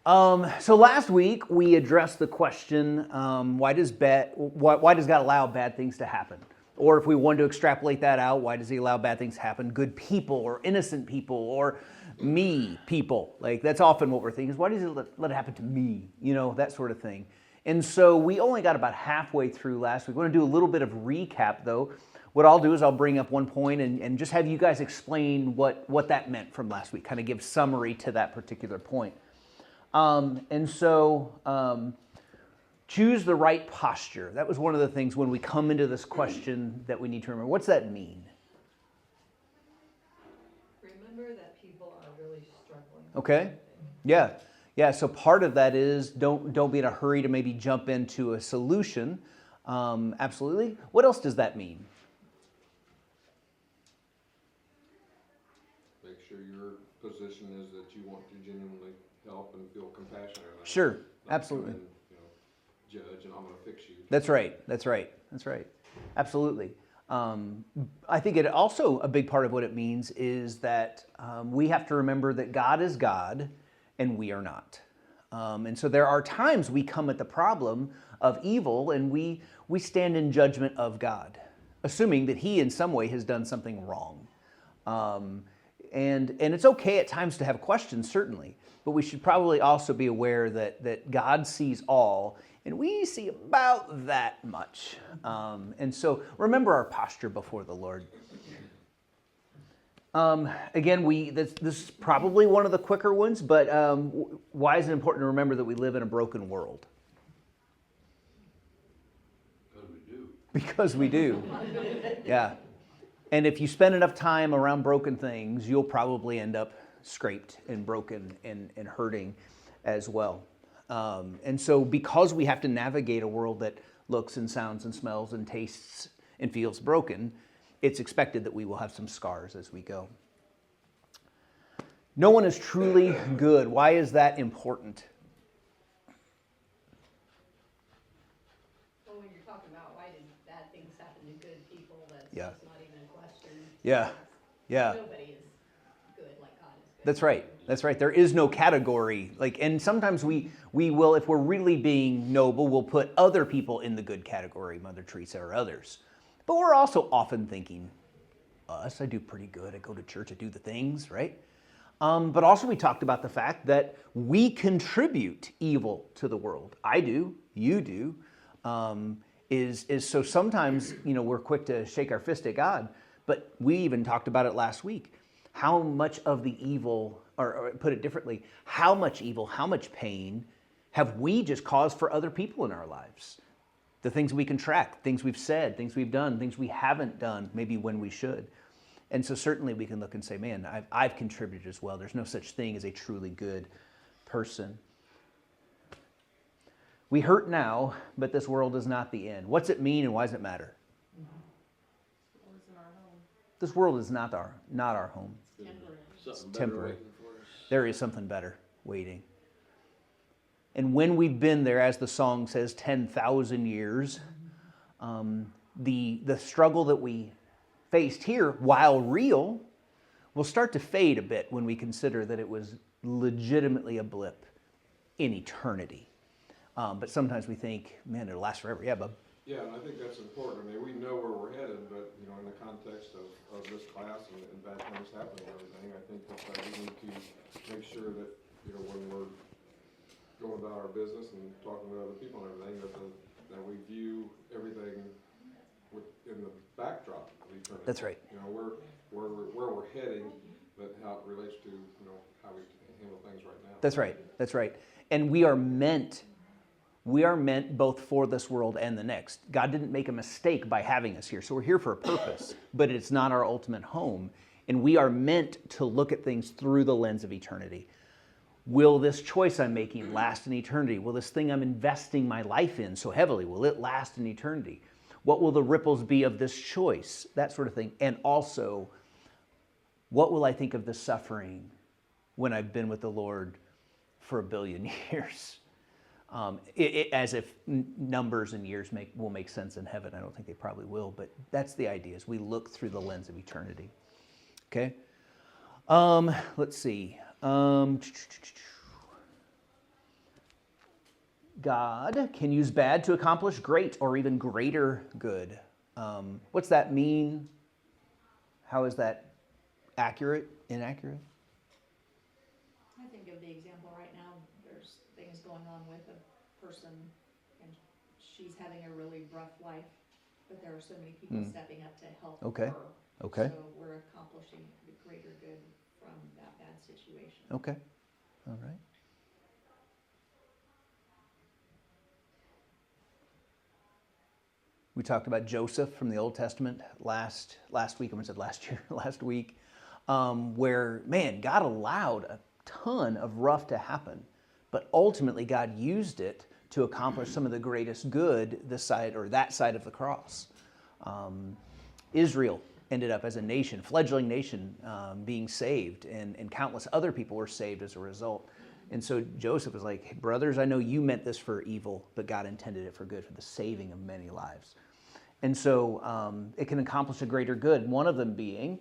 So last week we addressed the question, why does God allow bad things to happen? Or if we want to extrapolate that out, why does he allow bad things to happen? Good people or innocent people or me people. Like that's often what we're thinking is why does he let it happen to me? You know, that sort of thing. And so we only got about halfway through last week. We're going to do a little bit of recap though. What I'll do is I'll bring up one point and just have you guys explain what that meant from last week, kind of give summary to that particular point. Choose the right posture. That was one of the things when we come into this question that we need to remember. What's that mean? Remember that people are really struggling. Okay. Yeah. Yeah. So part of that is don't be in a hurry to maybe jump into a solution. Absolutely. What else does that mean? Make sure your position is that you want to genuinely help and feel compassionate. Sure. Absolutely. And, judge and I'm going to fix you. That's right. Absolutely. I think it also, a big part of what it means is that we have to remember that God is God and we are not. And so there are times we come at the problem of evil and we stand in judgment of God, assuming that he in some way has done something wrong. And it's okay at times to have questions, certainly, but we should probably also be aware that God sees all, and we see about that much. And so remember our posture before the Lord. Again, this is probably one of the quicker ones, but why is it important to remember that we live in a broken world? Because we do. Yeah. And if you spend enough time around broken things, you'll probably end up scraped and broken and hurting as well. And so because we have to navigate a world that looks and sounds and smells and tastes and feels broken, it's expected that we will have some scars as we go. No one is truly good. Why is that important? Well, when you're talking about why did bad things happen to good people, that's Yeah. just not even a question. Yeah. Yeah. Nobody is good like God is good. That's right. There is no category. And sometimes we will, if we're really being noble, we'll put other people in the good category, Mother Teresa or others. But we're also often thinking, us, I do pretty good. I go to church, I do the things, right? But also we talked about the fact that we contribute evil to the world. I do, you do. So sometimes, we're quick to shake our fist at God, but we even talked about it last week. How much of the evil, or put it differently, how much evil, how much pain have we just caused for other people in our lives? The things we can track, things we've said, things we've done, things we haven't done, maybe when we should. And so certainly we can look and say, man, I've contributed as well. There's no such thing as a truly good person. We hurt now, but this world is not the end. What's it mean and why does it matter? This world is not our home. It's temporary. There is something better waiting. And when we've been there, as the song says, 10,000 years, the struggle that we faced here, while real, will start to fade a bit when we consider that it was legitimately a blip in eternity. But sometimes we think, man, it'll last forever. Yeah, Bub. Yeah, and I think that's important. I mean, we know where we're headed, but, in the context of this class and bad things happening and everything, I think that we need to make sure that, when we're going about our business and talking to other people and everything, that we view everything in the backdrop of eternity. That's right. Where we're heading, but how it relates to, how we handle things right now. That's right. And we are meant both for this world and the next. God didn't make a mistake by having us here. So we're here for a purpose, but it's not our ultimate home. And we are meant to look at things through the lens of eternity. Will this choice I'm making last in eternity? Will this thing I'm investing my life in so heavily, will it last in eternity? What will the ripples be of this choice? That sort of thing. And also, what will I think of the suffering when I've been with the Lord for 1 billion years? As if numbers and years will make sense in heaven. I don't think they probably will, but that's the idea, is we look through the lens of eternity. Okay? Let's see. God can use bad to accomplish great or even greater good. What's that mean? How is that accurate, inaccurate? I think of the example right now, there's things going on with a person and she's having a really rough life, but there are so many people stepping up to help Okay. her. Okay. So we're accomplishing the greater good from that bad situation. Okay. All right. We talked about Joseph from the Old Testament last week. I almost said last year, last week, where, man, God allowed a ton of rough to happen, but ultimately God used it to accomplish some of the greatest good that side of the cross. Israel ended up as a nation, fledgling nation, being saved, and countless other people were saved as a result. And so Joseph was like, hey, brothers, I know you meant this for evil, but God intended it for good, for the saving of many lives. And so it can accomplish a greater good, one of them being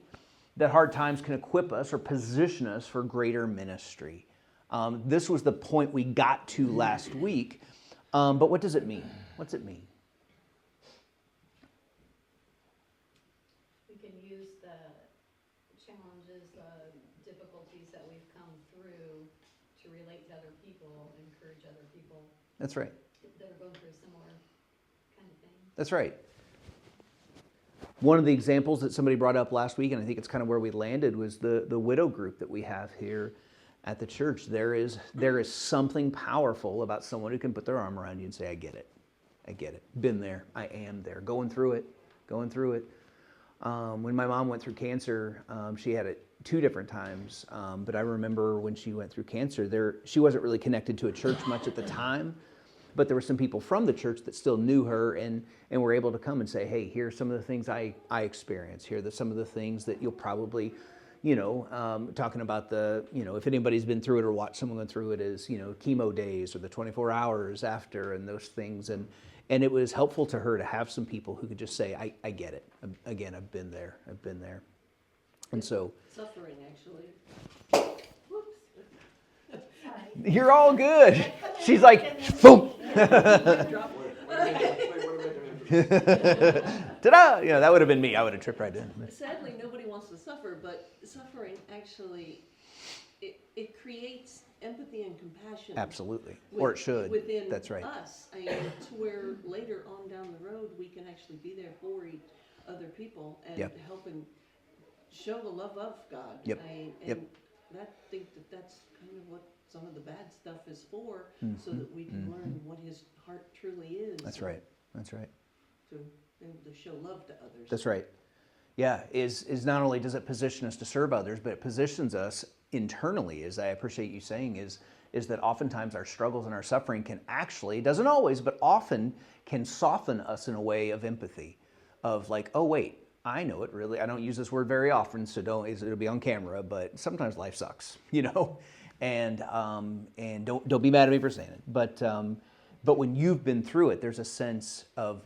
that hard times can equip us or position us for greater ministry. This was the point we got to last week, but what does it mean? What's it mean? We can use the challenges, the difficulties that we've come through to relate to other people, encourage other people That's right. that are going through a similar kind of thing. That's right. One of the examples that somebody brought up last week, and I think it's kind of where we landed, was the widow group that we have here at the church. There is something powerful about someone who can put their arm around you and say, I get it, been there, I am there, going through it. When my mom went through cancer, she had it 2 different times, but I remember when she went through cancer, she wasn't really connected to a church much at the time, but there were some people from the church that still knew her and were able to come and say, hey, here are some of the things I experienced. Here are some of the things that you'll probably, talking about if anybody's been through it or watched someone go through it, is, chemo days or the 24 hours after and those things. And it was helpful to her to have some people who could just say, I get it. Again, I've been there. And so. Suffering, actually. Whoops. You're all good. She's like, boom. Drop Ta-da! That would have been me. I would have tripped right in. Sadly, nobody wants to suffer, but suffering actually, it creates empathy and compassion. Absolutely. Or it should. Within That's right. us. And to where later on down the road, we can actually be there for other people and Yep. help and show the love of God. Yep. Yep. I think that's kind of what some of the bad stuff is for, so that we can learn what His heart truly is. That's right. To be able to show love to others. That's right. Yeah, is not only does it position us to serve others, but it positions us internally, as I appreciate you saying, is that oftentimes our struggles and our suffering can actually, doesn't always, but often can soften us in a way of empathy, of like, oh wait, I know it really, I don't use this word very often, so it'll be on camera, but sometimes life sucks, and don't be mad at me for saying it, but when you've been through it, there's a sense of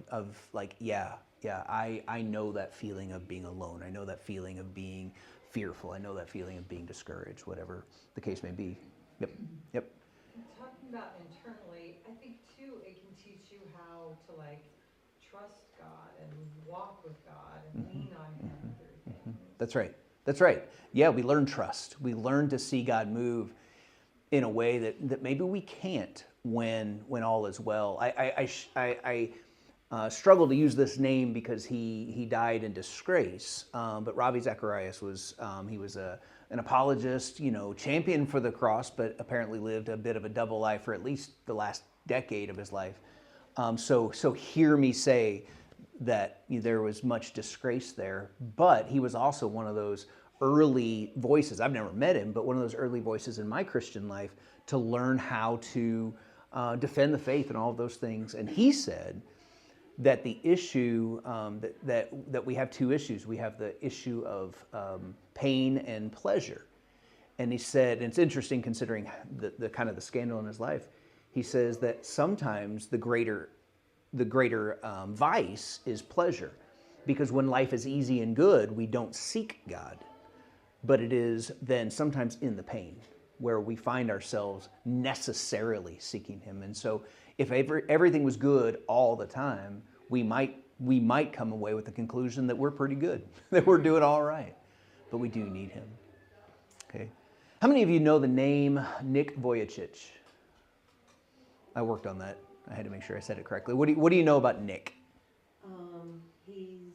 like, I know that feeling of being alone. I know that feeling of being fearful. I know that feeling of being discouraged, whatever the case may be. Yep. Talking about internally, I think too, it can teach you how to trust God and walk with God and lean on Him through things. That's right. Yeah, we learn trust. We learn to see God move in a way that maybe we can't when all is well. I struggle to use this name because he died in disgrace, but Ravi Zacharias was an apologist, champion for the cross, but apparently lived a bit of a double life for at least the last decade of his life. So hear me say that there was much disgrace there, but he was also one of those early voices. I've never met him, but one of those early voices in my Christian life to learn how to defend the faith and all of those things. And he said that the issue, that we have 2 issues. We have the issue of pain and pleasure. And he said, and it's interesting considering the kind of the scandal in his life, he says that sometimes the greater vice is pleasure. Because when life is easy and good, we don't seek God. But it is then sometimes in the pain where we find ourselves necessarily seeking Him. And so If everything was good all the time, we might come away with the conclusion that we're pretty good, that we're doing all right. But we do need him. Okay. How many of you know the name Nick Vujicic? I worked on that. I had to make sure I said it correctly. What do you know about Nick? He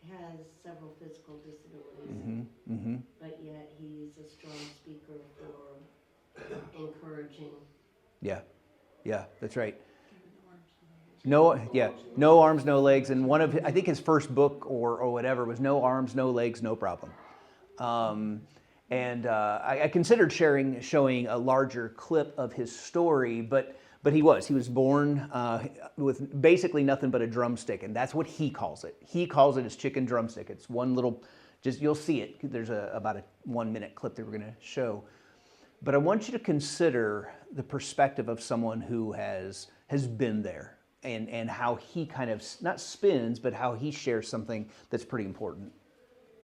has several physical disabilities, but yet he's a strong speaker for encouraging. Yeah, that's right. No arms, no legs, and I think his first book or whatever was No Arms, No Legs, No Problem. I considered showing a larger clip of his story, but he was born with basically nothing but a drumstick, and that's what he calls it. He calls it his chicken drumstick. It's one little, you'll see it. There's about a 1-minute clip that we're going to show. But I want you to consider the perspective of someone who has been there and how he kind of, not spins, but how he shares something that's pretty important.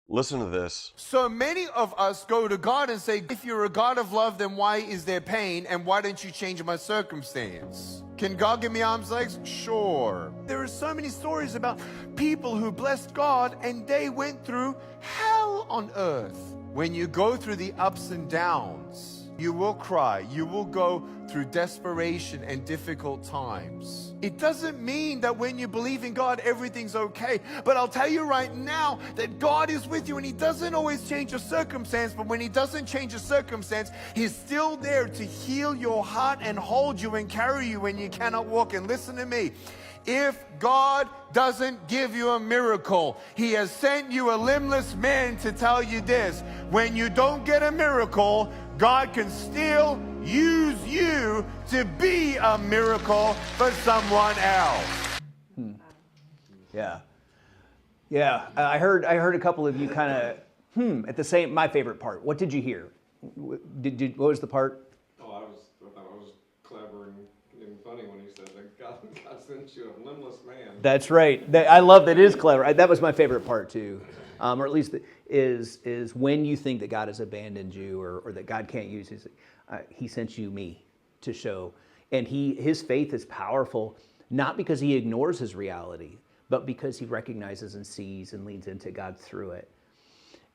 Listen to this. So many of us go to God and say, if you're a God of love, then why is there pain? And why don't you change my circumstance? Can God give me arms, legs? Sure. There are so many stories about people who blessed God and they went through hell on earth. When you go through the ups and downs, you will cry. You will go through desperation and difficult times. It doesn't mean that when you believe in God, everything's okay. But I'll tell you right now that God is with you and He doesn't always change your circumstance. But when He doesn't change your circumstance, He's still there to heal your heart and hold you and carry you when you cannot walk. And listen to me. If God doesn't give you a miracle, He has sent you a limbless man to tell you this. When you don't get a miracle, God can still use you to be a miracle for someone else. Yeah. I heard a couple of you kind of at the same. My favorite part. What did you hear? What was the part? I thought it was clever and funny when he said that God sent you a limbless man. That's right. I love that. It is clever. That was my favorite part too, or at least is when you think that God has abandoned you or that God can't use you. He sent you me to show, and his faith is powerful not because he ignores his reality, but because he recognizes and sees and leans into God through it.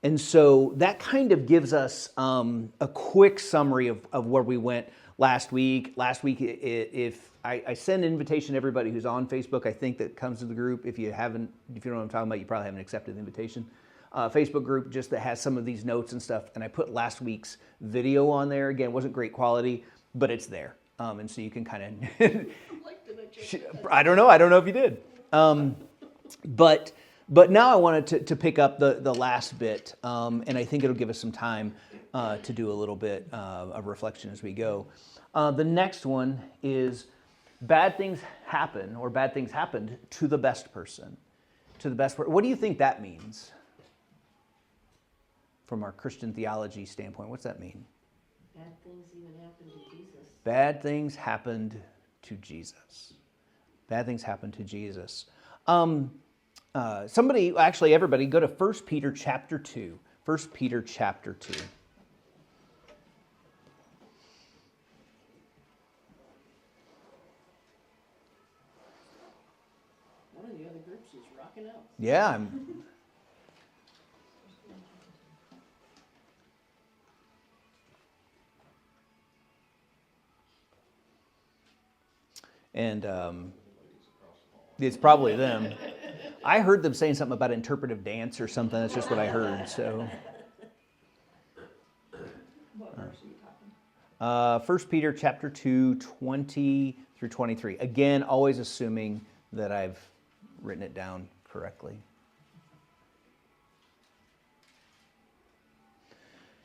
And so that kind of gives us a quick summary of where we went last week. Last week, if I send an invitation to everybody who's on Facebook, I think that comes to the group. If you don't know what I'm talking about, you probably haven't accepted the invitation. Facebook group just that has some of these notes and stuff. And I put last week's video on there. Again, it wasn't great quality, but it's there. And so you can kind of, I don't know if you did. But now I wanted to pick up the last bit, and I think it'll give us some time to do a little bit of reflection as we go. The next one is bad things happen, or bad things happened to the best person. To the best person. What do you think that means? From our Christian theology standpoint, what's that mean? Bad things even happened to Jesus. Bad things happened to Jesus. Bad things happened to Jesus. Everybody, go to 1 Peter chapter 2. 1 Peter chapter 2. One of the other groups is rocking out. Yeah. And it's probably them. I heard them saying something about interpretive dance or something. That's just what I heard. So, What verse are you talking? 1 Peter chapter 2, 20 through 23. Again, always assuming that I've written it down correctly.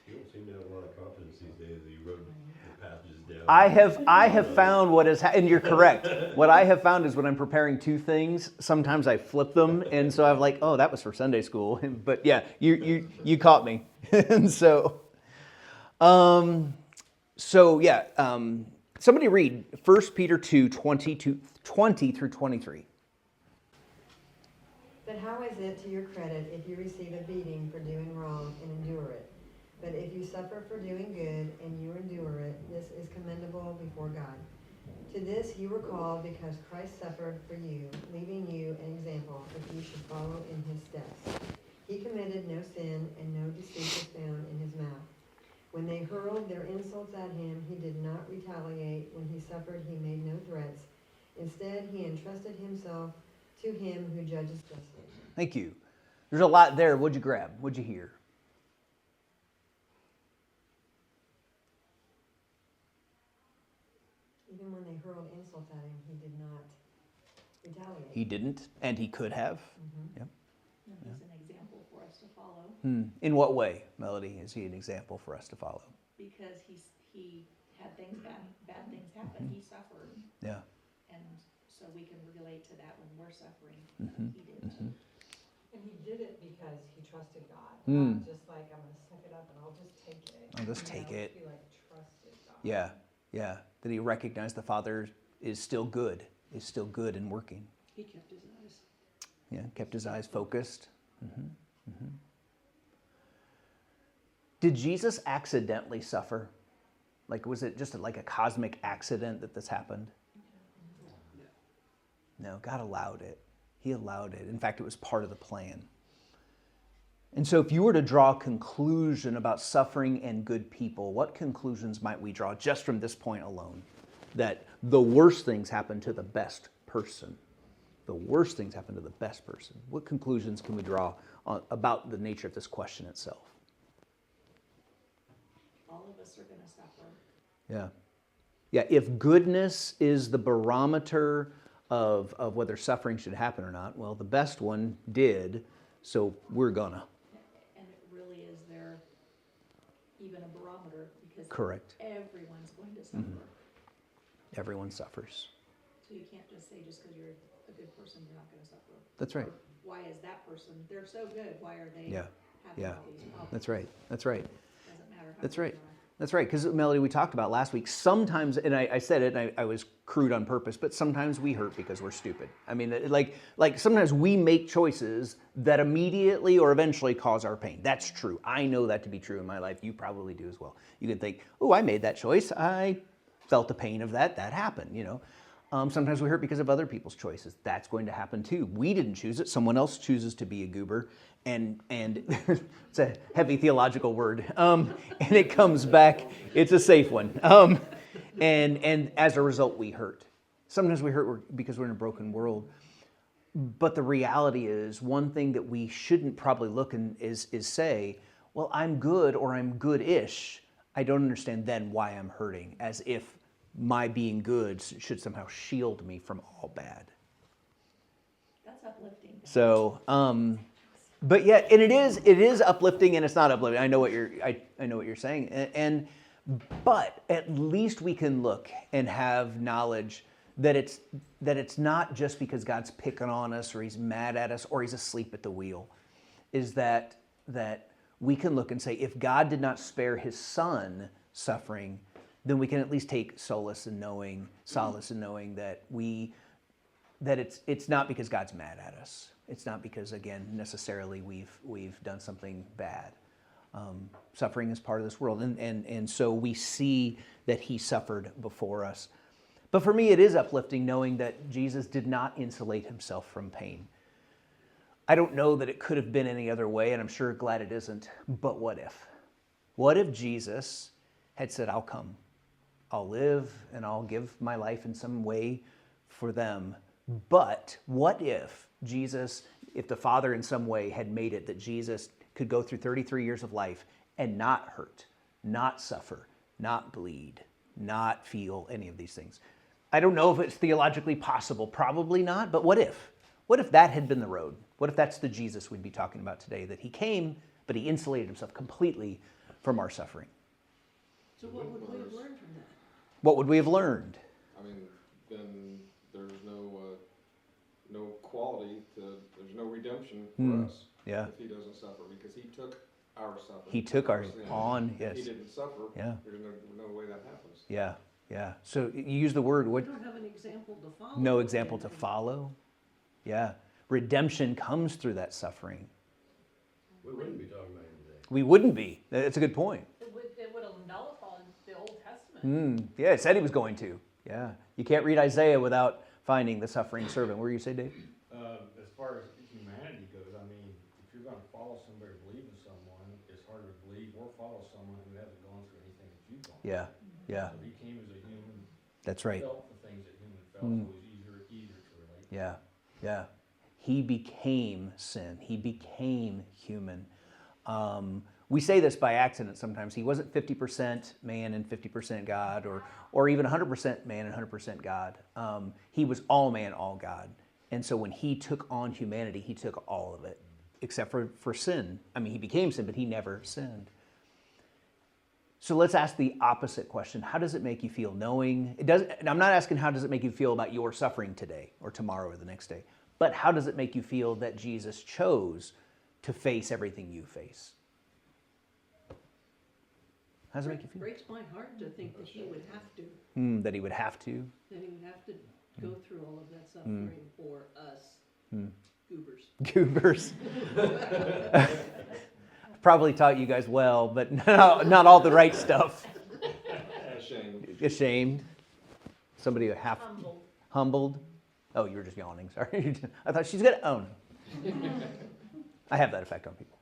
You don't seem to have a lot of confidence these days that you wrote the passages down. I have found what is, and you're correct. What I have found is when I'm preparing two things, sometimes I flip them, and so I'm like, oh, that was for Sunday school. But yeah, you caught me, and so, somebody read 1 Peter 2, 20 through 23. But how is it to your credit if you receive a beating for doing wrong and endure it? But if you suffer for doing good and you endure it, this is commendable before God. To this you were called because Christ suffered for you, leaving you an example that you should follow in his steps. He committed no sin, and no deceit was found in his mouth. When they hurled their insults at him, he did not retaliate. When he suffered, he made no threats. Instead, he entrusted himself to him who judges justly. Thank you. There's a lot there. What'd you grab? What'd you hear? Even when they hurled insults at him, he did not retaliate. He didn't, and he could have. Yep. And he's an example for us to follow, In what way, Melody, is he an example for us to follow? because he had bad things happen, he suffered, Yeah. and so we can relate to that when we're suffering. Mm-hmm. He did too. And he did it because he trusted God, Mm. not just like, I'm gonna suck it up and I'll just take it. I'll just You take know, it. He like trusted God. Yeah, yeah. That he recognized the Father is still good and working. He kept his eyes. Yeah, kept his eyes focused. Did Jesus accidentally suffer? Like, was it just like a cosmic accident that this happened? No, God allowed it. He allowed it. In fact, it was part of the plan. And so if you were to draw a conclusion about suffering and good people, what conclusions might we draw just from this point alone? That the worst things happen to the best person. The worst things happen to the best person. What conclusions can we draw about the nature of this question itself? All of us are gonna suffer. Yeah. Yeah, if goodness is the barometer of whether suffering should happen or not, well, the best one did, so we're gonna. And it really is there even a barometer, because Correct. everyone's going to suffer. Everyone suffers. So you can't just say just because you're a good person, you're not gonna suffer. That's right. Or why is that person, they're so good, why are they Yeah. having Yeah. all these problems? That's right. That's right. Doesn't matter how That's good right. you are. That's right, because Melody, we talked about last week, sometimes, and I said it, and I was crude on purpose, but sometimes we hurt because we're stupid. I mean, like sometimes we make choices that immediately or eventually cause our pain. That's true. I know that to be true in my life. You probably do as well. You can think, oh, I made that choice. I felt the pain of that. That happened, you know. Sometimes we hurt because of other people's choices. That's going to happen too. We didn't choose it. Someone else chooses to be a goober. And it's a heavy theological word. And it comes back. It's a safe one. And as a result, we hurt. Sometimes we hurt because we're in a broken world. But the reality is, one thing that we shouldn't probably look and is say, well, I'm good or I'm good-ish. I don't understand then why I'm hurting, as if my being good should somehow shield me from all bad. That's uplifting. So, but yeah, and it is uplifting, and it's not uplifting. I know what you're saying, but at least we can look and have knowledge that it's not just because God's picking on us or He's mad at us or He's asleep at the wheel. Is that we can look and say, if God did not spare His Son suffering, then we can at least take solace in knowing that it's not because God's mad at us. It's not because, again, necessarily we've done something bad. Suffering is part of this world, and so we see that He suffered before us. But for me, it is uplifting knowing that Jesus did not insulate Himself from pain. I don't know that it could have been any other way, and I'm sure glad it isn't, but what if? What if Jesus had said, I'll come, I'll live, and I'll give my life in some way for them. But what if the Father in some way had made it that Jesus could go through 33 years of life and not hurt, not suffer, not bleed, not feel any of these things? I don't know if it's theologically possible, probably not, but what if? What if that had been the road? What if that's the Jesus we'd be talking about today, that He came, but He insulated Himself completely from our suffering? So what would we have learned from that? What would we have learned? I mean, then there's no quality there's no redemption for us. Yeah. If He doesn't suffer, because He took our suffering. He took our sin. on, yes. He didn't suffer. Yeah. There's no way that happens. Yeah, yeah. So you use the word, We don't have an example to follow. no example to follow. Yeah. Redemption comes through that suffering. We wouldn't be talking about him today. We wouldn't be. That's a good point. It would have nullified the Old Testament. Yeah, it said He was going to. Yeah. You can't read Isaiah without finding the suffering servant. What do you say, Dave? As far as humanity goes, I mean, if you're gonna follow somebody or believe in someone, it's hard to believe or follow someone who hasn't gone through anything that you've gone through. Yeah. Yeah. So he came as a human, That's right. felt the things that human felt, so it was easier to relate. Yeah. Yeah. He became sin. He became human. We say this by accident sometimes. He wasn't 50% man and 50% God, or even 100% man and 100% God. He was all man, all God. And so when he took on humanity, he took all of it, except for sin. I mean, he became sin, but he never sinned. So let's ask the opposite question. How does it make you feel knowing? And I'm not asking how does it make you feel about your suffering today or tomorrow or the next day, but how does it make you feel that Jesus chose to face everything you face? How does it make you feel? Breaks my heart to think that he would have to, That he would have to. that he would have to go through all of that suffering for us goobers. Goobers. Probably taught you guys well, but not all the right stuff. Ashamed. Somebody half humbled. Oh, you were just yawning. Sorry. I thought she's gonna own. I have that effect on people.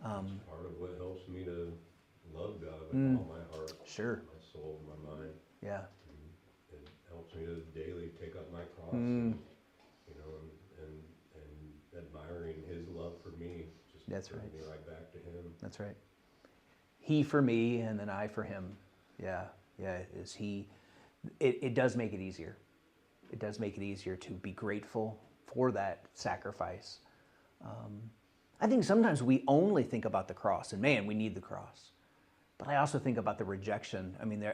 Part of what helps me to love God with all my heart, Sure. my soul, my mind. Yeah. It helps me to daily take up my cross, and, you know, and admiring His love for me. Just That's brings right. me right back to Him. That's right. He for me, and then I for him. Yeah. Is he? It does make it easier. It does make it easier to be grateful for that sacrifice. I think sometimes we only think about the cross, and man, we need the cross. But I also think about the rejection. I mean,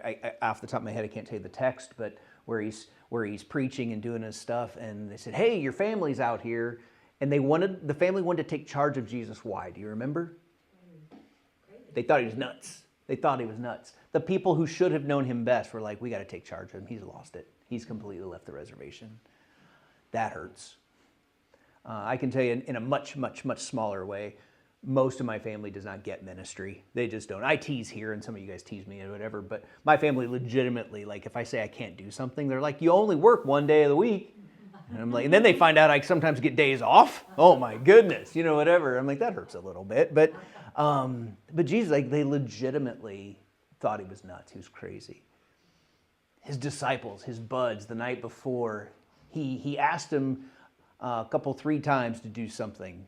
off the top of my head, I can't tell you the text, but where he's preaching and doing his stuff, and they said, "Hey, your family's out here," and the family wanted to take charge of Jesus. Why? Do you remember? They thought he was nuts. The people who should have known him best were like, "We got to take charge of him. He's lost it. He's completely left the reservation." That hurts. I can tell you in a much, much, much smaller way, most of my family does not get ministry. They just don't. I tease here, and some of you guys tease me or whatever, but my family legitimately, like if I say I can't do something, they're like, "You only work one day of the week." And I'm like, and then they find out I sometimes get days off. Oh my goodness, whatever. I'm like, that hurts a little bit. But Jesus, like they legitimately thought he was nuts. He was crazy. His disciples, his buds, the night before, he asked him three times to do something.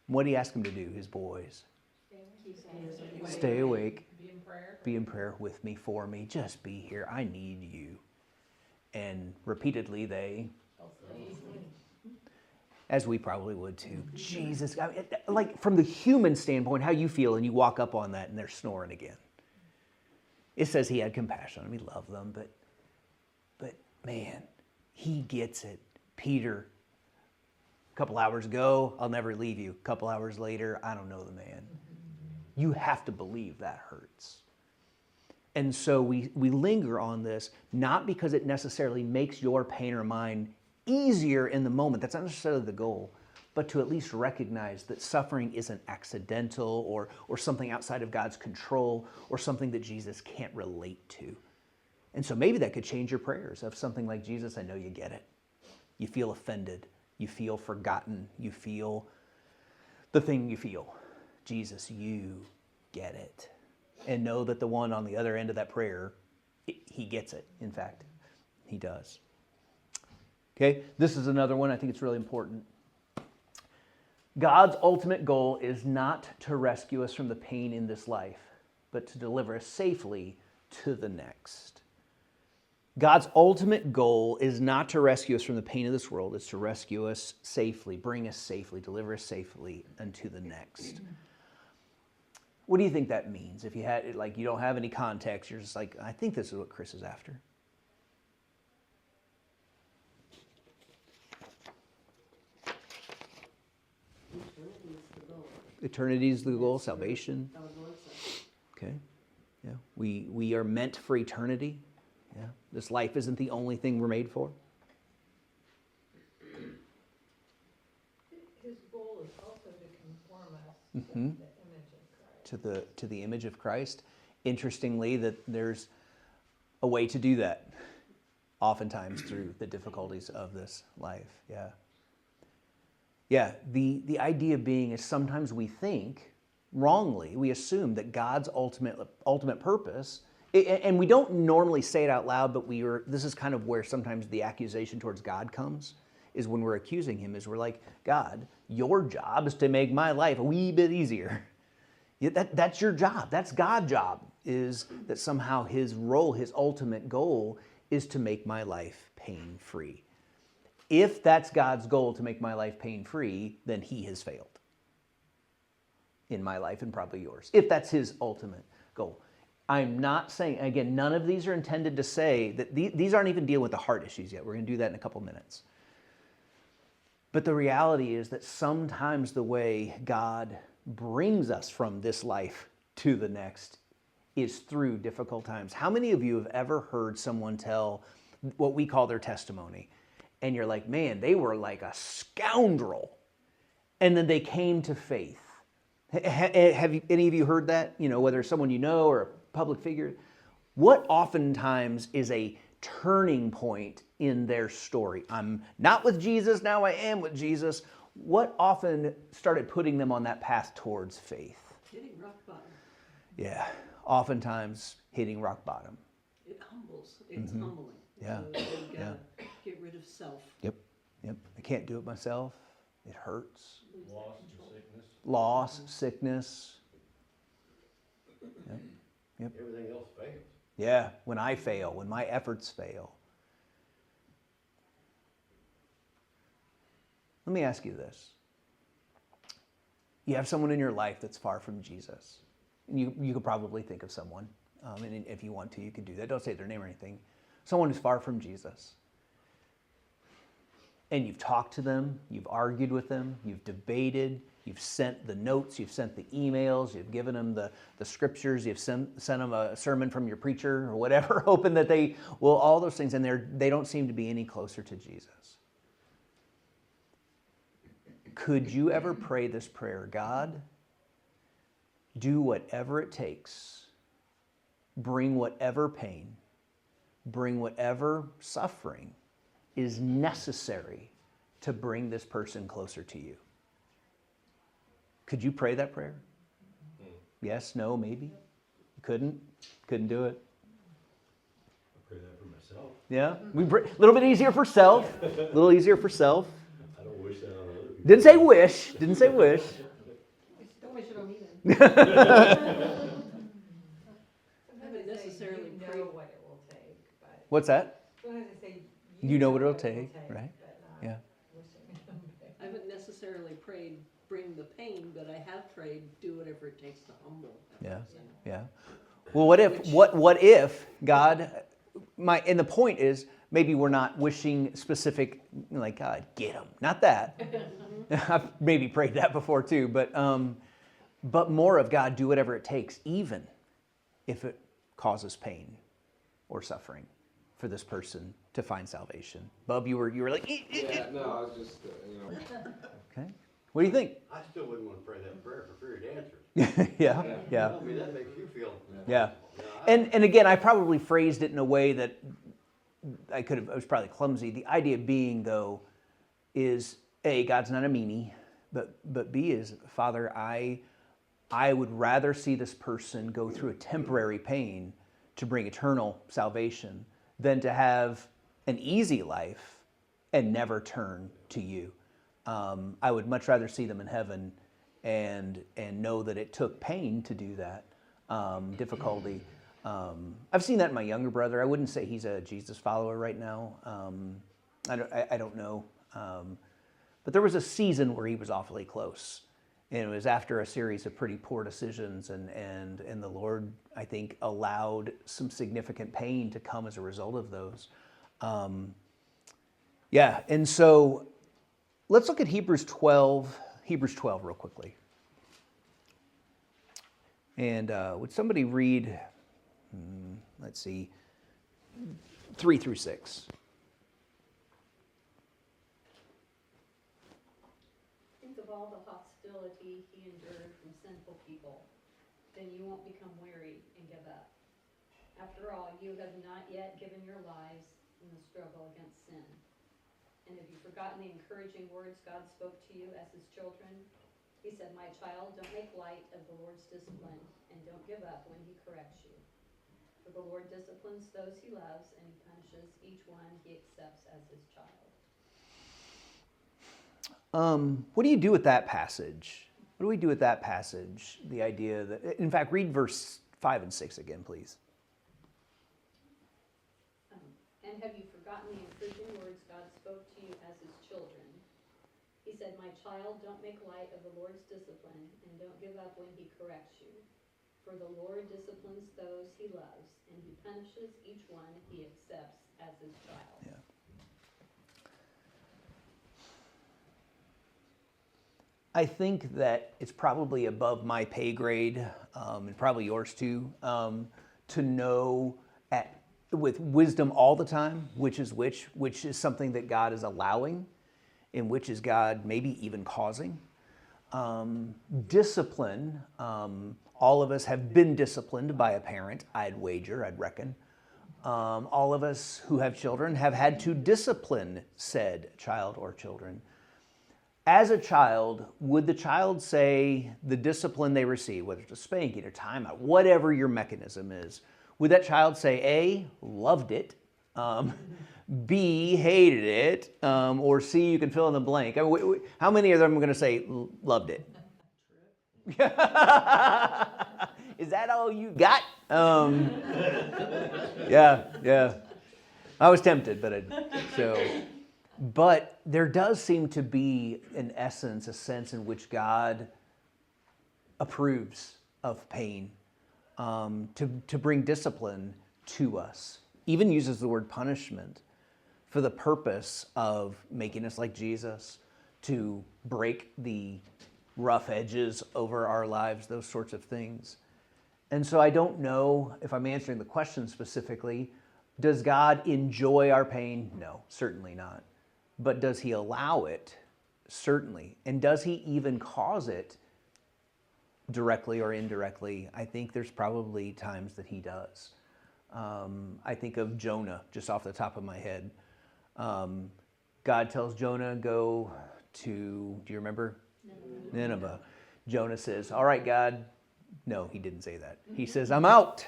What did he ask him to do, his boys? Stay awake. Be in prayer with me, for me. Just be here. I need you. And repeatedly they, as we probably would too. Jesus, I mean, like from the human standpoint, how you feel, and you walk up on that and they're snoring again. It says he had compassion on them, he loved them, but man, he gets it. Peter, a couple hours ago, I'll never leave you. A couple hours later, I don't know the man. You have to believe that hurts. And so we linger on this, not because it necessarily makes your pain or mine easier in the moment. That's not necessarily the goal, but to at least recognize that suffering isn't accidental or something outside of God's control or something that Jesus can't relate to. And so maybe that could change your prayers of something like, "Jesus, I know you get it." You feel offended. You feel forgotten. You feel the thing you feel. Jesus, you get it. And know that the one on the other end of that prayer, he gets it. In fact, he does. Okay, this is another one. I think it's really important. God's ultimate goal is not to rescue us from the pain in this life, but to deliver us safely to the next. God's ultimate goal is not to rescue us from the pain of this world. It's to rescue us safely, bring us safely, deliver us safely unto the next. What do you think that means? If you had, like, you don't have any context, you're just like, I think this is what Chris is after. Eternity is the goal, salvation. Okay. Yeah. We are meant for eternity. Yeah. This life isn't the only thing we're made for. His goal is also to conform us to the image of Christ. To the image of Christ. Interestingly, that there's a way to do that, oftentimes through the difficulties of this life. Yeah. Yeah, the idea being is sometimes we think, wrongly, we assume that God's ultimate purpose, and we don't normally say it out loud, but this is kind of where sometimes the accusation towards God comes, is when we're accusing him, is we're like, God, your job is to make my life a wee bit easier. That's your job. That's God's job, is that somehow his role, his ultimate goal is to make my life pain-free. If that's God's goal to make my life pain-free, then he has failed in my life and probably yours, if that's his ultimate goal. I'm not saying, again, none of these are intended to say that these aren't even dealing with the heart issues yet. We're going to do that in a couple minutes. But the reality is that sometimes the way God brings us from this life to the next is through difficult times. How many of you have ever heard someone tell what we call their testimony? And you're like, man, they were like a scoundrel. And then they came to faith. Have any of you heard that? You know, whether it's someone you know or a public figure. What oftentimes is a turning point in their story? I'm not with Jesus, now I am with Jesus. What often started putting them on that path towards faith? Hitting rock bottom. Yeah, oftentimes hitting rock bottom. It humbles. It's humbling. Yeah. So you gotta get rid of self. Yep. I can't do it myself. It hurts. Loss and sickness. Loss, sickness. Yep. Everything else fails. Yeah, when I fail, when my efforts fail. Let me ask you this. You have someone in your life that's far from Jesus. And you could probably think of someone. And if you want to, you could do that. Don't say their name or anything. Someone who's far from Jesus. And you've talked to them, you've argued with them, you've debated, you've sent the notes, you've sent the emails, you've given them the scriptures, you've sent them a sermon from your preacher or whatever, hoping that they will, all those things, and they don't seem to be any closer to Jesus. Could you ever pray this prayer? God, do whatever it takes, bring whatever pain, bring whatever suffering is necessary to bring this person closer to you. Could you pray that prayer? Yes, no, maybe? You couldn't do it? I pray that for myself. Yeah? A little bit easier for self. A little easier for self. I don't wish that on other people. Didn't say wish. Didn't say wish. Don't wish it on me then. Sometimes they say necessarily you pray. know what it will take, but What's that? sometimes they say You know what it'll will take, right? but not Yeah. wishing them. I haven't necessarily prayed bring the pain, but I have prayed do whatever it takes to humble. that Yeah. person. Yeah. Well, what if God, and the point is, maybe we're not wishing specific, like, God, get him. Not that. I've maybe prayed that before too, but more of God, do whatever it takes, even if it causes pain or suffering for this person to find salvation. Bub, you were like, Yeah, no, I was just, okay. What do you think? I still wouldn't want to pray that prayer for fear of answers. Yeah. I mean, that makes you feel. Yeah. You know, And again, I probably phrased it in a way that I was probably clumsy. The idea being, though, is A, God's not a meanie, but B is, Father, I would rather see this person go through a temporary pain to bring eternal salvation than to have an easy life and never turn to you. I would much rather see them in heaven and know that it took pain to do that, difficulty. I've seen that in my younger brother. I wouldn't say he's a Jesus follower right now. I don't know. But there was a season where he was awfully close. And it was after a series of pretty poor decisions, and the Lord, I think, allowed some significant pain to come as a result of those. And so let's look at Hebrews 12 real quickly. And would somebody read, let's see, 3 through 6. Think of all the hostility he endured from sinful people. Then you won't become weary and give up. After all, you have not yet given your lives in the struggle against sin. And have you forgotten the encouraging words God spoke to you as his children? He said, my child, don't make light of the Lord's discipline, and don't give up when he corrects you. For the Lord disciplines those he loves, and he punishes each one he accepts as his child. What do you do with that passage? What do we do with that passage? The idea that, in fact, read verse 5 and 6 again, please. And have you forgotten the encouraging words God spoke to you as his children? He said, my child, don't make light of the Lord's discipline, and don't give up when he corrects you. For the Lord disciplines those he loves, and he punishes each one he accepts as his child. Yeah. I think that it's probably above my pay grade, and probably yours too, to know with wisdom all the time which is something that God is allowing, and which is God maybe even causing. Discipline, all of us have been disciplined by a parent, I'd reckon. All of us who have children have had to discipline said child or children. As a child, would the child say the discipline they receive, whether it's a spanking or timeout, whatever your mechanism is, would that child say A, loved it, B, hated it, or C, you can fill in the blank? I mean, how many of them are going to say loved it? Is that all you got? Yeah. I was tempted, but there does seem to be, in essence, a sense in which God approves of pain, to bring discipline to us. Even uses the word punishment for the purpose of making us like Jesus, to break the rough edges over our lives, those sorts of things. And so I don't know if I'm answering the question specifically. Does God enjoy our pain? No, certainly not. But does he allow it? Certainly. And does he even cause it directly or indirectly? I think there's probably times that he does. I think of Jonah, just off the top of my head. God tells Jonah, go to, do you remember? Nineveh. Jonah says, all right, God. No, he didn't say that. He says, I'm out.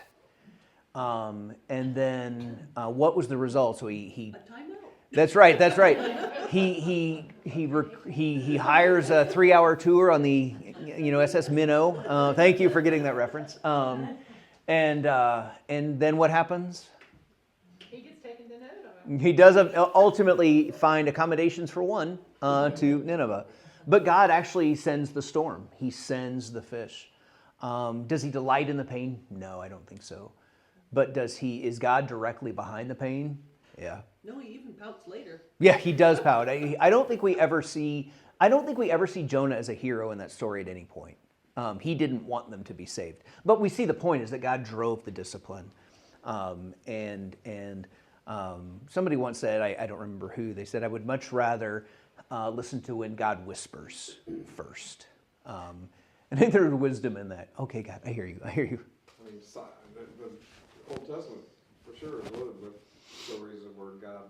And then what was the result? So he A timeout. That's right. He hires a 3-hour tour on the SS Minnow. Thank you for getting that reference. And then what happens? He gets taken to Nineveh. He does ultimately find accommodations for one to Nineveh. But God actually sends the storm. He sends the fish. Does he delight in the pain? No, I don't think so. But is God directly behind the pain? Yeah. No, he even pouts later. Yeah, he does pout. I don't think we ever see Jonah as a hero in that story at any point. He didn't want them to be saved. But we see the point is that God drove the discipline. And somebody once said, I don't remember who, they said, I would much rather listen to when God whispers first. I think there's wisdom in that. Okay, God, I hear you. I mean, the Old Testament for sure is loaded with stories of where God,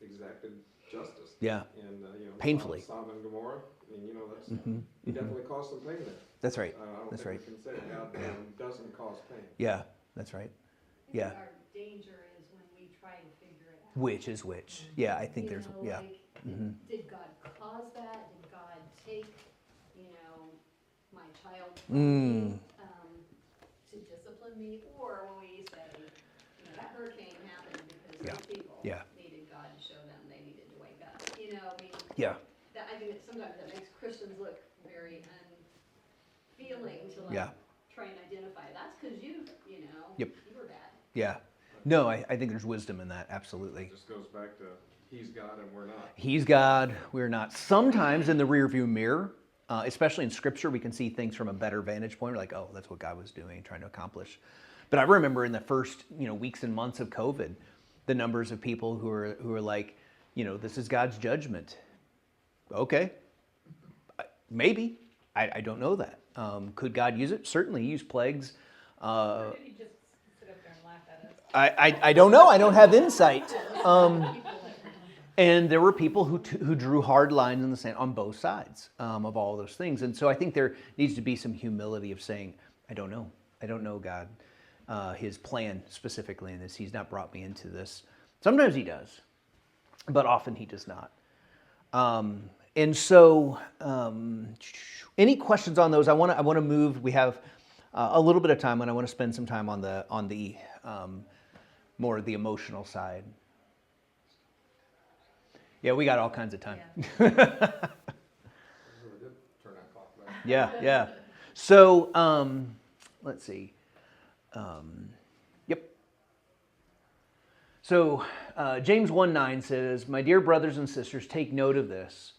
exacted justice. Yeah. And painfully. Sodom and Gomorrah. I mean, that's he definitely caused some pain there. That's right. I don't That's think right. we can say God doesn't cause pain. Yeah, that's right. Yeah. Our danger is when we try to figure it out. Which is which? Yeah, I think there's Like, did God cause that? Did God take, my child to discipline me? Or when we say, that hurricane happened because those people needed God to show them they needed to wake up. Yeah. I think that sometimes that makes Christians look very unfeeling to try and identify. That's because you were bad. Yeah. No, I think there's wisdom in that, absolutely. It just goes back to he's God and we're not. He's God, we're not. Sometimes in the rearview mirror, especially in Scripture, we can see things from a better vantage point. We're like, oh, that's what God was doing, trying to accomplish. But I remember in the first, weeks and months of COVID, the numbers of people who are like, this is God's judgment. Okay, maybe. I don't know that. Could God use it? Certainly, he used plagues. Or did he just I don't know. I don't have insight. And there were people who drew hard lines in the sand on both sides of all those things. And so I think there needs to be some humility of saying, I don't know. I don't know God, his plan specifically in this. He's not brought me into this. Sometimes he does, but often he does not. And so any questions on those? I want to move. We have a little bit of time, and I want to spend some time on the more of the emotional side. Yeah, we got all kinds of time. Really did turn that clock back. Yeah. So, let's see. Yep. So, James 1:9 says, "My dear brothers and sisters, take note of this.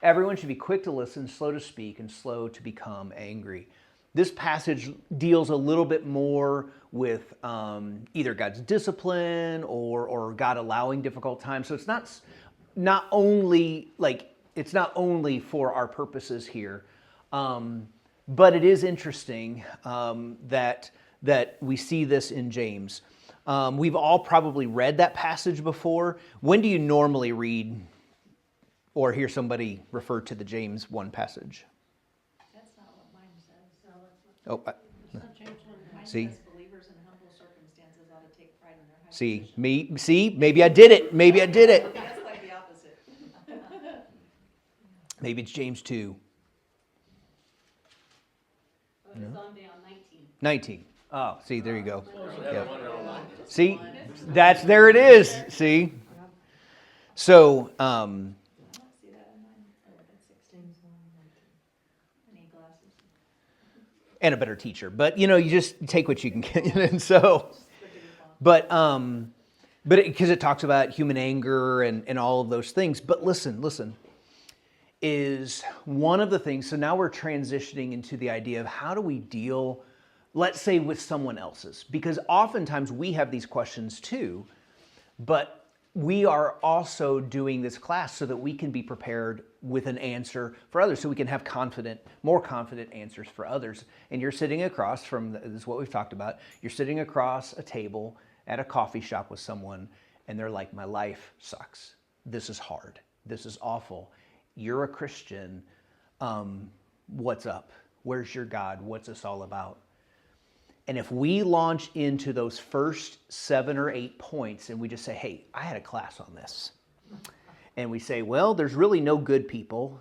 Everyone should be quick to listen, slow to speak, and slow to become angry." This passage deals a little bit more with either God's discipline or God allowing difficult times. So it's not only for our purposes here, but it is interesting that we see this in James. We've all probably read that passage before. When do you normally read or hear somebody refer to the James 1 passage? That's not what mine says. Oh, Mine see? says believers in humble circumstances ought to take pride in their high See, position. maybe I did it. That's like the opposite. Maybe it's James 2. Oh, it's on down 19. 19. Oh, see, there you go. Yep. See, there it is. See? So, See that on mine? Oh, that's 16. I need glasses. and a better teacher, but you just take what you can get. And so, but because it talks about human anger and all of those things. But listen, is one of the things, so now we're transitioning into the idea of how do we deal, let's say, with someone else's, because oftentimes we have these questions too, but we are also doing this class so that we can be prepared with an answer for others, so we can have more confident answers for others. And you're sitting across from, this is what we've talked about, you're sitting across a table at a coffee shop with someone, and they're like, my life sucks. This is hard. This is awful. You're a Christian. What's up? Where's your God? What's this all about? And if we launch into those first 7 or 8 points and we just say, hey, I had a class on this. And we say, well, there's really no good people.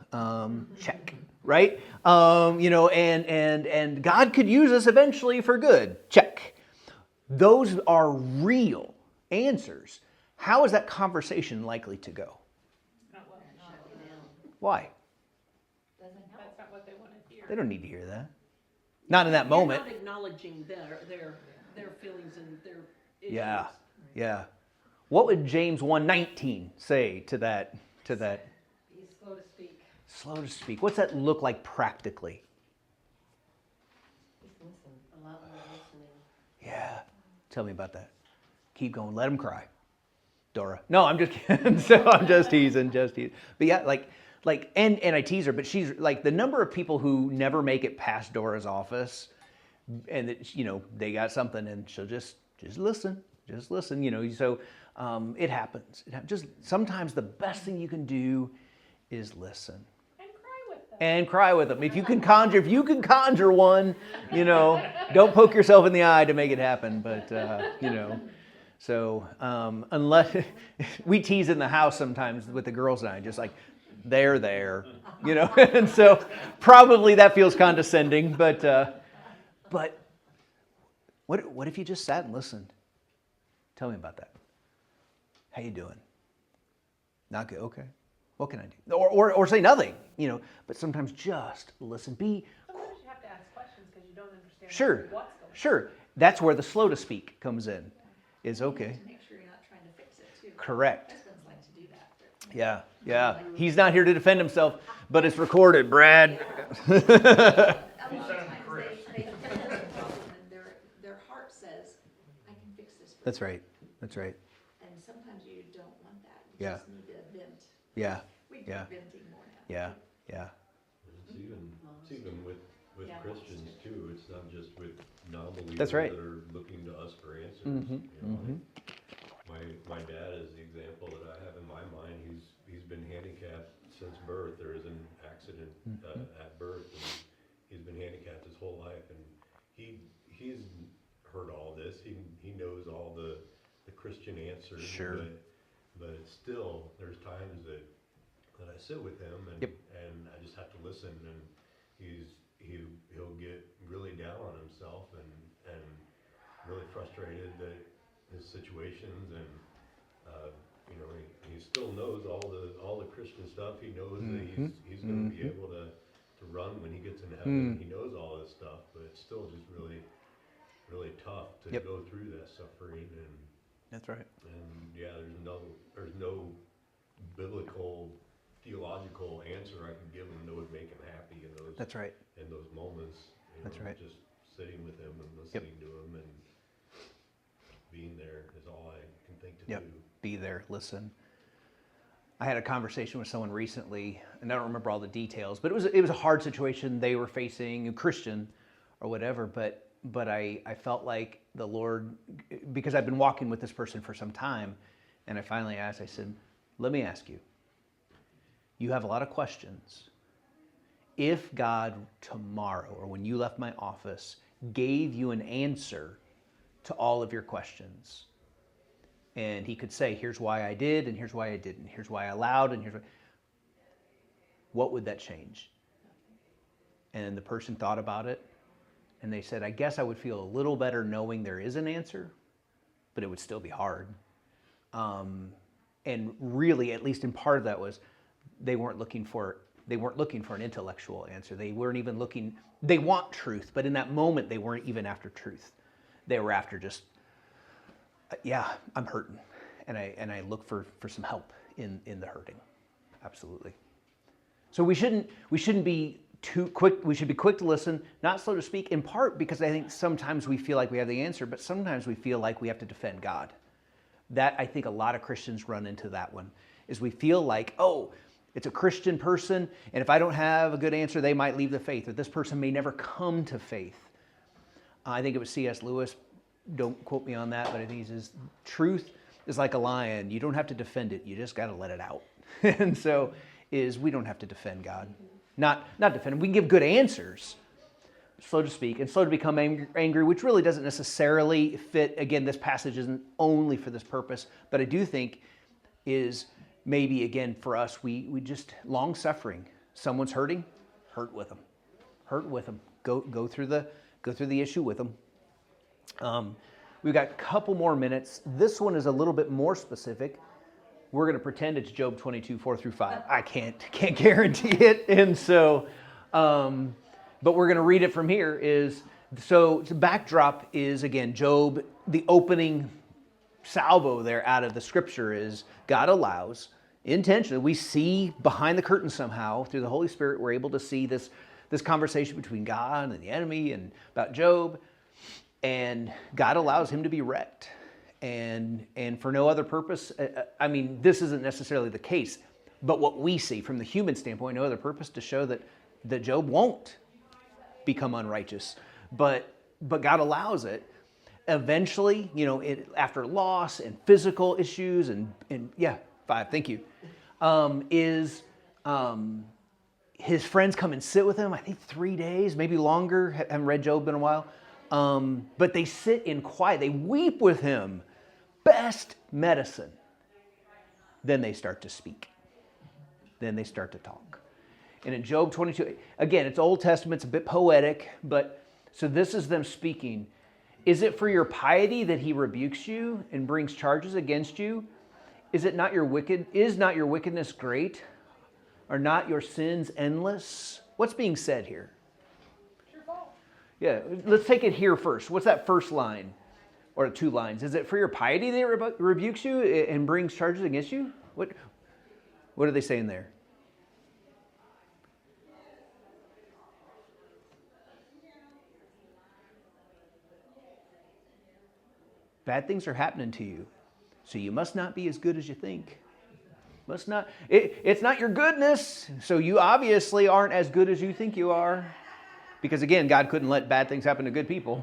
Check. Right? And God could use us eventually for good. Check. Those are real answers. How is that conversation likely to go? Why? Doesn't help. That's not what they want to hear. They don't need to hear that. Not in that moment. You're not acknowledging their feelings and their issues. Yeah. What would James 1:19 say to that? Be slow to speak. Slow to speak. What's that look like practically? Just listen, a lot more listening. Yeah. Tell me about that. Keep going. Let them cry. Dora. No, I'm just kidding. So I'm just teasing. But yeah, and I tease her, but she's like, the number of people who never make it past Dora's office, and that, they got something, and she'll just listen, So it happens. Just sometimes the best thing you can do is listen and cry with them. If you can conjure one, don't poke yourself in the eye to make it happen. But So unless we tease in the house sometimes with the girls and I, just like, they're there, and so probably that feels condescending, but what if you just sat and listened? Tell me about that. How you doing? Not good. Okay. What can I do? Or say nothing, but sometimes just listen. Sometimes you have to ask questions because you don't understand Sure. what's going on. Sure. That's where the slow to speak comes in. Is okay. To make sure you're not trying to fix it too. Correct. Husbands like to do that. Yeah. He's not here to defend himself, but it's recorded, Brad. A lot of times they defend themselves and their heart says, I can fix this for That's you." right. And sometimes you don't want that. You Yeah. just need to vent. Yeah. We do Yeah. venting more now. Yeah. It's even with with Yeah. Christians too. It's not just with non-believers That's right. that are looking to us for answers. Mhm, You know, my dad is the example that I have in my mind. He's been handicapped since birth. There was an accident at birth, and he's been handicapped his whole life. And he's heard all this. He knows all the Christian answers. Sure. But still, there's times that I sit with him and Yep. and I just have to listen, and he'll get really down on himself and really frustrated at his situations, and you know, he still knows all the Christian stuff. He knows that he's going to be able to run when he gets into heaven. He knows all this stuff, but it's still just really tough to Yep. go through that suffering. And That's right. yeah, there's no biblical theological answer I can give him that would make him happy in those That's right. moments. That's right. Just sitting with him and listening to him and being there is all I can think to Yep. do. Be there, listen. I had a conversation with someone recently, and I don't remember all the details, but it was a hard situation they were facing, a Christian or whatever, but I felt like the Lord, because I've been walking with this person for some time, and I finally asked, I said, let me ask you, you have a lot of questions. If God tomorrow, or when you left my office, gave you an answer to all of your questions, and he could say, here's why I did, and here's why I didn't, here's why I allowed, and here's what would that change? And the person thought about it, and they said, I guess I would feel a little better knowing there is an answer, but it would still be hard. And really, at least in part of that was, they weren't looking for an intellectual answer. They weren't even looking, they want truth, but in that moment, they weren't even after truth. They were after just, yeah, I'm hurting. And I look for some help in the hurting. Absolutely. So we shouldn't be too quick. We should be quick to listen, not slow to speak, in part because I think sometimes we feel like we have the answer, but sometimes we feel like we have to defend God. That, I think a lot of Christians run into that one, is we feel like, oh, it's a Christian person, and if I don't have a good answer, they might leave the faith, or this person may never come to faith. I think it was C.S. Lewis, don't quote me on that, but I think he says, truth is like a lion. You don't have to defend it, you just got to let it out. And so we don't have to defend God. Not defend him. We can give good answers, slow to speak, and slow to become angry, which really doesn't necessarily fit. Again, this passage isn't only for this purpose, but I do think is maybe, again, for us, we just long-suffering. Someone's hurting, hurt with them. Hurt with them. Go through the issue with them. We've got a couple more minutes. This one is a little bit more specific. We're going to pretend it's Job 22, 4 through 5. I can't guarantee it. And so, but we're going to read it from here. So the backdrop is, again, Job, the opening salvo there out of the scripture is God allows, intentionally, we see behind the curtain somehow, through the Holy Spirit, we're able to see this conversation between God and the enemy and about Job. And God allows him to be wrecked. And for no other purpose. I mean, this isn't necessarily the case, but what we see from the human standpoint, no other purpose to show that Job won't become unrighteous. But God allows it. Eventually, after loss and physical issues and 5, thank you, his friends come and sit with him, I think 3 days, maybe longer, haven't read Job in a while. But they sit in quiet, they weep with him. Best medicine. Then they start to speak. Then they start to talk. And in Job 22, again, it's Old Testament, it's a bit poetic, but so this is them speaking. Is it for your piety that he rebukes you and brings charges against you? Is not your wickedness great? Are not your sins endless? What's being said here? It's your fault. Yeah, let's take it here first. What's that first line? Or 2 lines. Is it for your piety that rebukes you and brings charges against you? What are they saying there? Bad things are happening to you, so you must not be as good as you think. Must not. It's not your goodness, so you obviously aren't as good as you think you are. Because again, God couldn't let bad things happen to good people.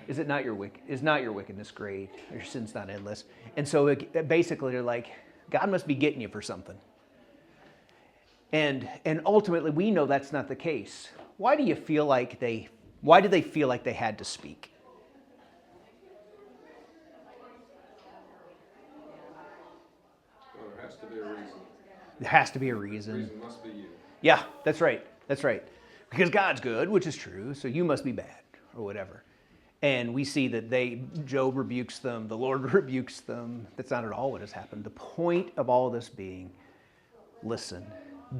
Is not your wickedness great? Your sin's not endless. And so basically they're like, God must be getting you for something. And ultimately we know that's not the case. Why do they feel like they had to speak? Well, there has to be a reason. There has to be a The reason. reason must be you. Yeah, that's right. That's right. Because God's good, which is true, so you must be bad, or whatever. And we see that Job rebukes them, the Lord rebukes them. That's not at all what has happened. The point of all this being, listen,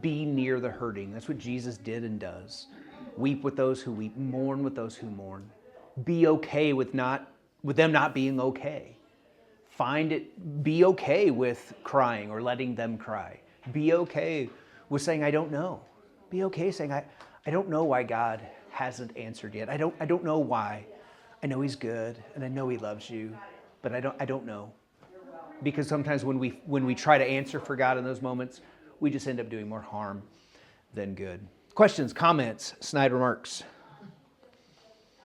be near the hurting. That's what Jesus did and does. Weep with those who weep, mourn with those who mourn. Be okay with them not being okay. Be okay with crying or letting them cry. Be okay with saying, I don't know. Be okay saying, I don't know why God hasn't answered yet. I don't know why. I know He's good and I know He loves you, but I don't know. Because sometimes when we try to answer for God in those moments, we just end up doing more harm than good. Questions, comments, snide remarks?